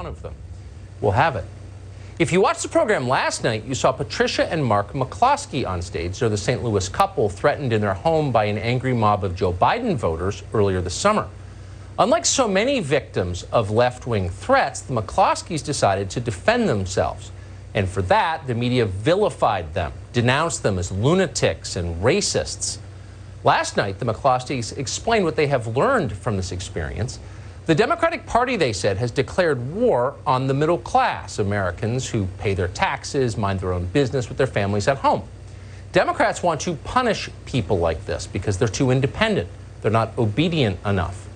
one of them. We'll have it. If you watched the program last night, you saw Patricia and Mark McCloskey on stage. They're the St. Louis couple threatened in their home by an angry mob of Joe Biden voters earlier this summer. Unlike so many victims of left-wing threats, the McCloskeys decided to defend themselves. And for that, the media vilified them, denounced them as lunatics and racists. Last night, the McCloskeys explained what they have learned from this experience. The Democratic Party, they said, has declared war on the middle class, Americans who pay their taxes, mind their own business with their families at home. Democrats want to punish people like this because they're too independent. They're not obedient enough.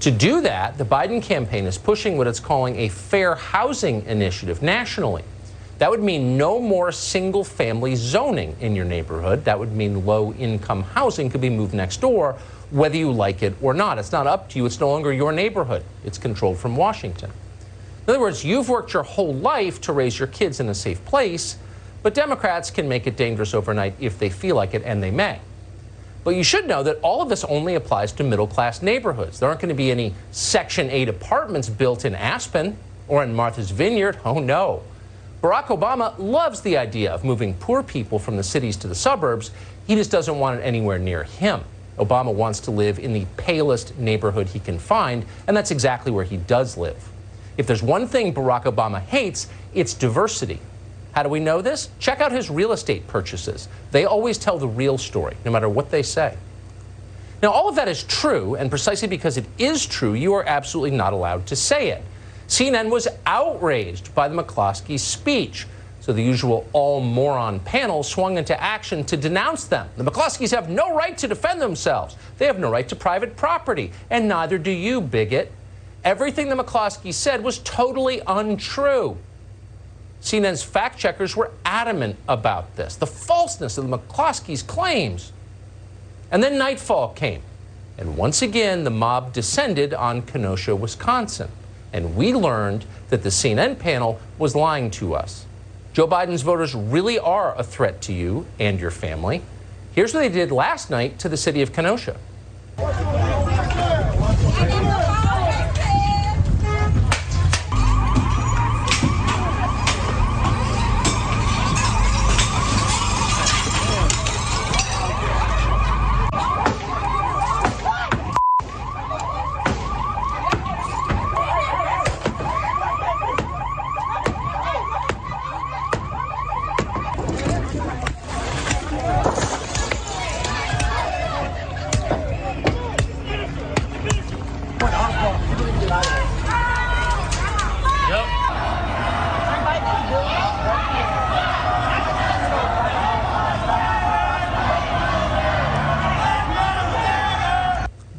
To do that, the Biden campaign is pushing what it's calling a fair housing initiative nationally. That would mean no more single-family zoning in your neighborhood. That would mean low-income housing could be moved next door, whether you like it or not. It's not up to you. It's no longer your neighborhood. It's controlled from Washington. In other words, you've worked your whole life to raise your kids in a safe place, but Democrats can make it dangerous overnight if they feel like it, and they may. But you should know that all of this only applies to middle-class neighborhoods. There aren't going to be any Section 8 apartments built in Aspen or in Martha's Vineyard. Oh, no. Barack Obama loves the idea of moving poor people from the cities to the suburbs. He just doesn't want it anywhere near him. Obama wants to live in the palest neighborhood he can find, and that's exactly where he does live. If there's one thing Barack Obama hates, it's diversity. How do we know this? Check out his real estate purchases. They always tell the real story, no matter what they say. Now, all of that is true, and precisely because it is true, you are absolutely not allowed to say it. CNN was outraged by the McCloskey's speech, so the usual all-moron panel swung into action to denounce them. The McCloskeys have no right to defend themselves. They have no right to private property, and neither do you, bigot. Everything the McCloskeys said was totally untrue. CNN's fact-checkers were adamant about this, the falseness of the McCloskeys' claims. And then nightfall came, and once again, the mob descended on Kenosha, Wisconsin. And we learned that the CNN panel was lying to us. Joe Biden's voters really are a threat to you and your family. Here's what they did last night to the city of Kenosha.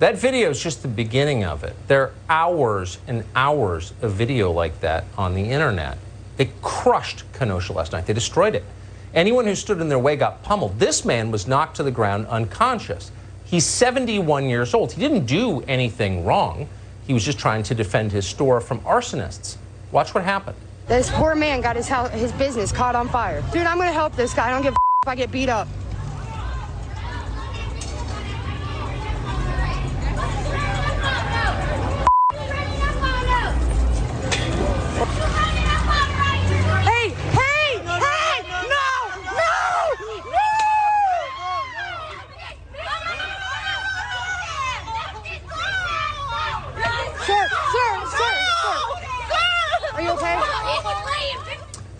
That video is just the beginning of it. There are hours and hours of video like that on the internet. They crushed Kenosha last night. They destroyed it. Anyone who stood in their way got pummeled. This man was knocked to the ground unconscious. He's 71 years old. He didn't do anything wrong. He was just trying to defend his store from arsonists. Watch what happened. This poor man got his business caught on fire. Dude, I'm going to help this guy. I don't give a if I get beat up.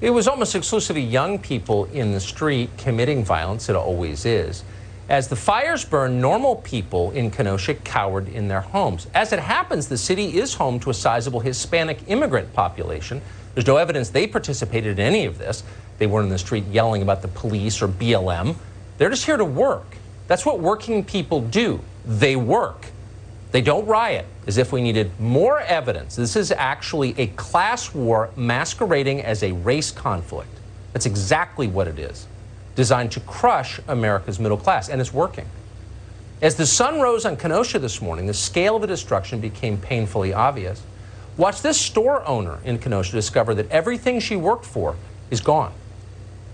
It was almost exclusively young people in the street committing violence. It always is. As the fires burned, normal people in Kenosha cowered in their homes. As it happens, the city is home to a sizable Hispanic immigrant population. There's no evidence they participated in any of this. They weren't in the street yelling about the police or BLM. They're just here to work. That's what working people do. They work. They don't riot, as if we needed more evidence. This is actually a class war masquerading as a race conflict. That's exactly what it is, designed to crush America's middle class, and it's working. As the sun rose on Kenosha this morning, the scale of the destruction became painfully obvious. Watch this store owner in Kenosha discover that everything she worked for is gone.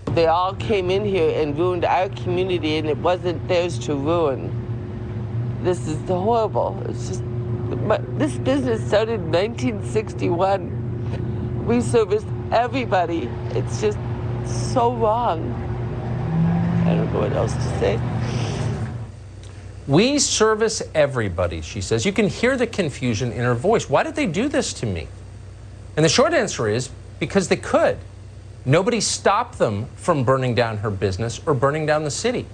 They all came in here and ruined our community, and it wasn't theirs to ruin. This is horrible. It's just, this business started in 1961. We service everybody. It's just so wrong. I don't know what else to say. We service everybody, she says. You can hear the confusion in her voice. Why did they do this to me? And the short answer is because they could. Nobody stopped them from burning down her business or burning down the city.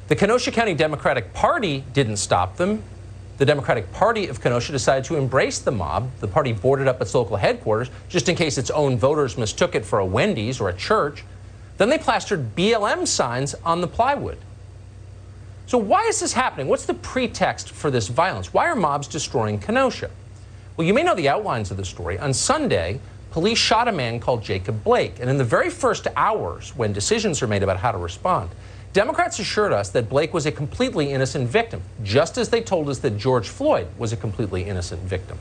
The Kenosha County Democratic Party didn't stop them. The Democratic Party of Kenosha decided to embrace the mob. The party boarded up its local headquarters just in case its own voters mistook it for a Wendy's or a church. Then they plastered BLM signs on the plywood. So why is this happening? What's the pretext for this violence? Why are mobs destroying Kenosha? Well, you may know the outlines of the story. On Sunday, police shot a man called Jacob Blake. And in the very first hours, when decisions are made about how to respond, Democrats assured us that Blake was a completely innocent victim, just as they told us that George Floyd was a completely innocent victim.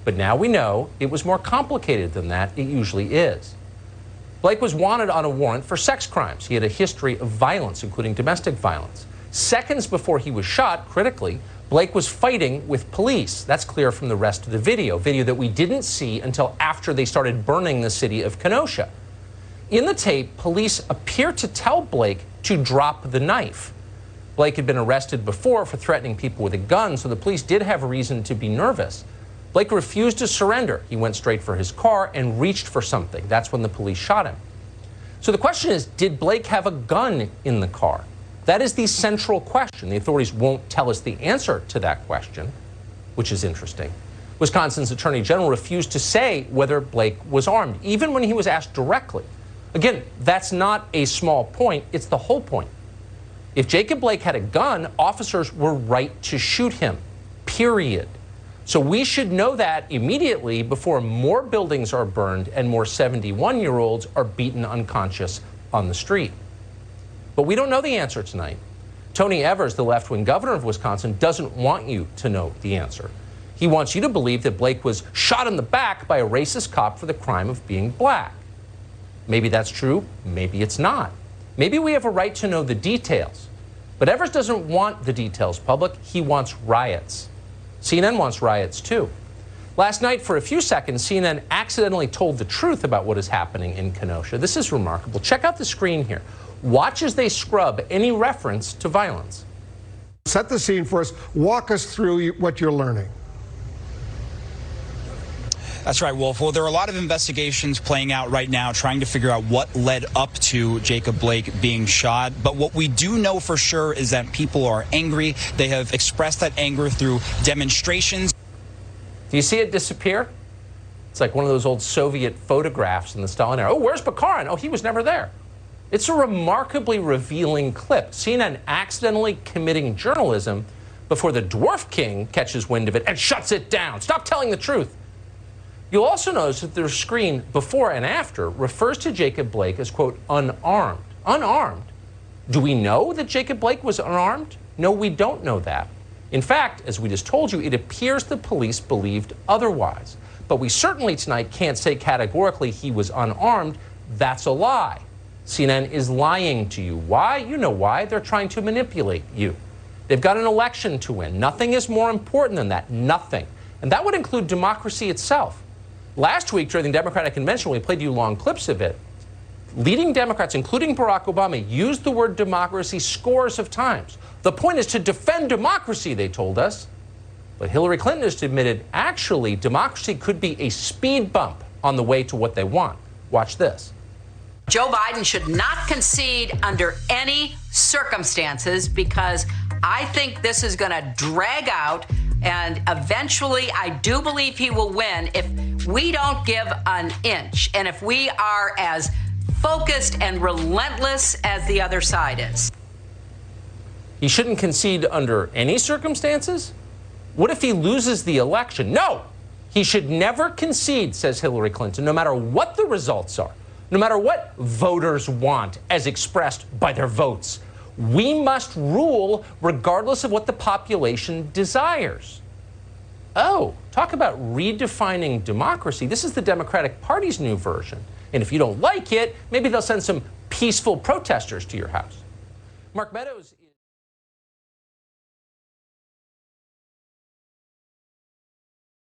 But now we know it was more complicated than that. It usually is. Blake was wanted on a warrant for sex crimes. He had a history of violence, including domestic violence. Seconds before he was shot, critically, Blake was fighting with police. That's clear from the rest of the video that we didn't see until after they started burning the city of Kenosha. In the tape, police appear to tell Blake to drop the knife. Blake had been arrested before for threatening people with a gun, so the police did have reason to be nervous. Blake refused to surrender. He went straight for his car and reached for something. That's when the police shot him. So the question is, did Blake have a gun in the car? That is the central question. The authorities won't tell us the answer to that question, which is interesting. Wisconsin's Attorney General refused to say whether Blake was armed, even when he was asked directly. Again, that's not a small point, it's the whole point. If Jacob Blake had a gun, officers were right to shoot him, period. So we should know that immediately before more buildings are burned and more 71-year-olds are beaten unconscious on the street. But we don't know the answer tonight. Tony Evers, the left-wing governor of Wisconsin, doesn't want you to know the answer. He wants you to believe that Blake was shot in the back by a racist cop for the crime of being black. Maybe that's true, maybe it's not. Maybe we have a right to know the details. But Evers doesn't want the details public, he wants riots. CNN wants riots too. Last night, for a few seconds, CNN accidentally told the truth about what is happening in Kenosha. This is remarkable. Check out the screen here. Watch as they scrub any reference to violence. Set the scene for us. Walk us through what you're learning. That's right, Wolf. Well, there are a lot of investigations playing out right now trying to figure out what led up to Jacob Blake being shot. But what we do know for sure is that people are angry. They have expressed that anger through demonstrations. Do you see it disappear? It's like one of those old Soviet photographs in the Stalin era. Oh, where's Bukharin? Oh, he was never there. It's a remarkably revealing clip. CNN accidentally committing journalism before the Dwarf King catches wind of it and shuts it down. Stop telling the truth. You'll also notice that their screen before and after refers to Jacob Blake as, quote, unarmed. Unarmed? Do we know that Jacob Blake was unarmed? No, we don't know that. In fact, as we just told you, it appears the police believed otherwise. But we certainly tonight can't say categorically he was unarmed. That's a lie. CNN is lying to you. Why? You know why. They're trying to manipulate you. They've got an election to win. Nothing is more important than that. Nothing. And that would include democracy itself. Last week during the Democratic Convention, we played you long clips of it. Leading Democrats, including Barack Obama, used the word democracy scores of times. The point is to defend democracy, they told us. But Hillary Clinton has admitted, actually, democracy could be a speed bump on the way to what they want. Watch this. Joe Biden should not concede under any circumstances because I think this is going to drag out, and eventually I do believe he will win if we don't give an inch and if we are as focused and relentless as the other side is. He shouldn't concede under any circumstances? What if he loses the election? No! He should never concede, says Hillary Clinton, no matter what the results are. No matter what voters want as expressed by their votes. We must rule regardless of what the population desires. Oh, talk about redefining democracy. This is the Democratic Party's new version. And if you don't like it, maybe they'll send some peaceful protesters to your house. Mark Meadows